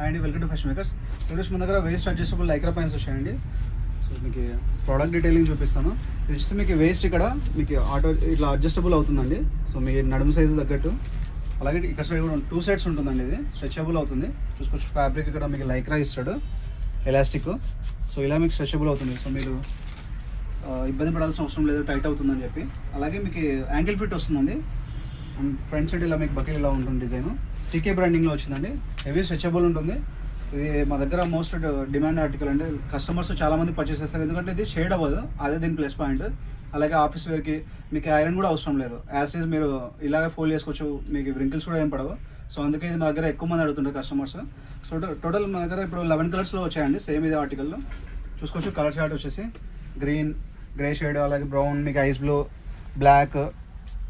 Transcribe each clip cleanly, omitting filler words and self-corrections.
And welcome to fashion makers. So ఈరోజు మన దగ్గర వేస్ట్ అడ్జస్టబుల్ లైక్రా ప్యాంట్స్ వచ్చాయండి. సో మీకు ప్రోడక్ట్ డీటెయిలింగ్ చూపిస్తాను. ఇది వచ్చేసి మీకు వేస్ట్ ఇక్కడ మీకు ఆటో ఇట్లా అడ్జస్టబుల్ అవుతుందండి. సో మీ నడుము సైజు తగ్గట్టు. అలాగే ఇక్కడ సైడ్ కూడా 2 సైడ్స్ ఉంటుందండి. ఇది స్ట్రెచబుల్ అవుతుంది. చూసుకోవచ్చు ఫ్యాబ్రిక్ ఇక్కడ మీకు లైక్రా ఇస్తాడు ఎలాస్టిక్. సో ఇలా మీకు స్ట్రెచబుల్ అవుతుంది. సో మీరు ఇబ్బంది పడాల్సిన అవసరం లేదు టైట్ అవుతుందని చెప్పి. అలాగే మీకు యాంకిల్ ఫిట్ వస్తుందండి. అండ్ ఫ్రంట్ సైడ్ ఇలా మీకు బకెట్ ఇలా ఉంటుంది. డిజైన్ సీకే బ్రాండింగ్లో వచ్చిందండి. హెవీ స్ట్రెచబుల్ ఉంటుంది. ఇది మా దగ్గర మోస్ట్ డిమాండ్ ఆర్టికల్ అంటే కస్టమర్స్ చాలామంది పర్చేస్ చేస్తారు. ఎందుకంటే ఇది షేడ్ అవ్వదు, అదే దీని ప్లస్ పాయింట్. అలాగే ఆఫీస్ వేర్కి మీకు ఐరన్ కూడా అవసరం లేదు. యాజ్ ఈజ్ మీరు ఇలాగే ఫోల్డ్ చేసుకోవచ్చు. మీకు రింకిల్స్ కూడా ఏం పడవు. సో అందుకే ఇది మా దగ్గర ఎక్కువ మంది అడుగుతుంటారు కస్టమర్స్. సో టోటల్ మా దగ్గర ఇప్పుడు 11 కలర్స్లో వచ్చాయండి. సేమ్ ఇదే ఆర్టికల్లో చూసుకోవచ్చు. కలర్ చార్ట్ వచ్చేసి గ్రీన్, గ్రే షేడ్, అలాగే బ్రౌన్, మీకు ice blue, black,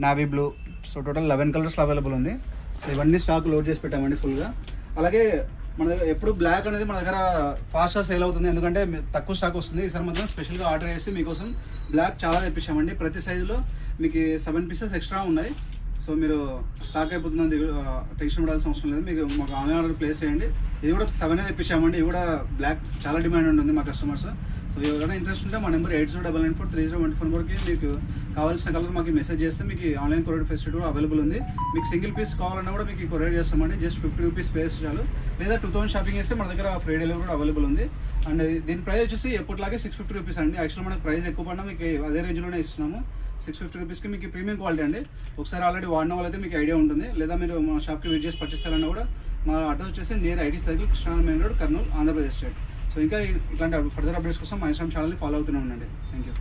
navy blue. So total 11 కలర్స్లో అవైలబుల్ ఉంది. సో ఇవన్నీ స్టాక్ లోడ్ చేసి పెట్టామండి ఫుల్గా. అలాగే మన దగ్గర ఎప్పుడు బ్లాక్ అనేది మన దగ్గర ఫాస్ట్గా సేల్ అవుతుంది. ఎందుకంటే తక్కువ స్టాక్ వస్తుంది. ఈసారి మాత్రం స్పెషల్గా ఆర్డర్ చేసి మీకోసం బ్లాక్ చాలా తెప్పించామండి. ప్రతి సైజులో మీకు 7 పీసెస్ ఎక్స్ట్రా ఉన్నాయి. సో మీరు స్టాక్ అయిపోతుందని టెన్షన్ పడాల్సిన అవసరం లేదు. మీకు మాకు ఆన్లైన్ ఆర్డర్ ప్లేస్ చేయండి. ఇది కూడా 7 తెప్పించామండి. ఇది కూడా బ్లాక్ చాలా డిమాండ్ ఉంటుంది మా కస్టమర్స్. సో ఎవరైనా ఇంట్రెస్ట్ ఉంటే మా నెంబర్ 8099430114కి మీకు కావాల్సిన కలర్ మాకు మెసేజ్ చేస్తే మీకు ఆన్లైన్ కొరియర్ ఫెసిలిటీ కూడా అవైలబుల్ ఉంది. మీకు సింగిల్ పీస్ కావాలన్నా కూడా మీకు కొరియర్ చేస్తామండి. జస్ట్ 50 రూపీస్ పేస్ చాలు. లేదా 2000 షాపింగ్ చేస్తే మన దగ్గర ఫ్రీ డెలివరీ కూడా అవైలబుల్ ఉంది. అండ్ దీని ప్రైస్ వచ్చేసి ఎప్పటిలాగే 650 రూపీస్ అండి. యాక్చువల్ మనకు ప్రైస్ ఎక్కువ పడినా మీకు అదే రేంజ్లోనే ఇస్తున్నాము. 650 రూపీస్కి మీకు ప్రీమియం క్వాలిటీ అండి. ఒకసారి ఆల్రెడీ వాడిన వాళ్ళైతే మీకు ఐడియా ఉంటుంది. లేదా మీరు మా షాప్కి విజిట్ చేసి పర్చేస్ చేయాలన్నా కూడా మా అడ్రస్ వచ్చేసి near IT circle, Krishna main road, Kurnool, Andhra Pradesh state. So ఇంకా ఇట్లాంటి ఫర్దర్ అప్డేట్స్ కోసం మా ఇన్స్టాగ్రామ్ ఛానల్ని ఫాలో అవుతూనే ఉండండి. Thank you.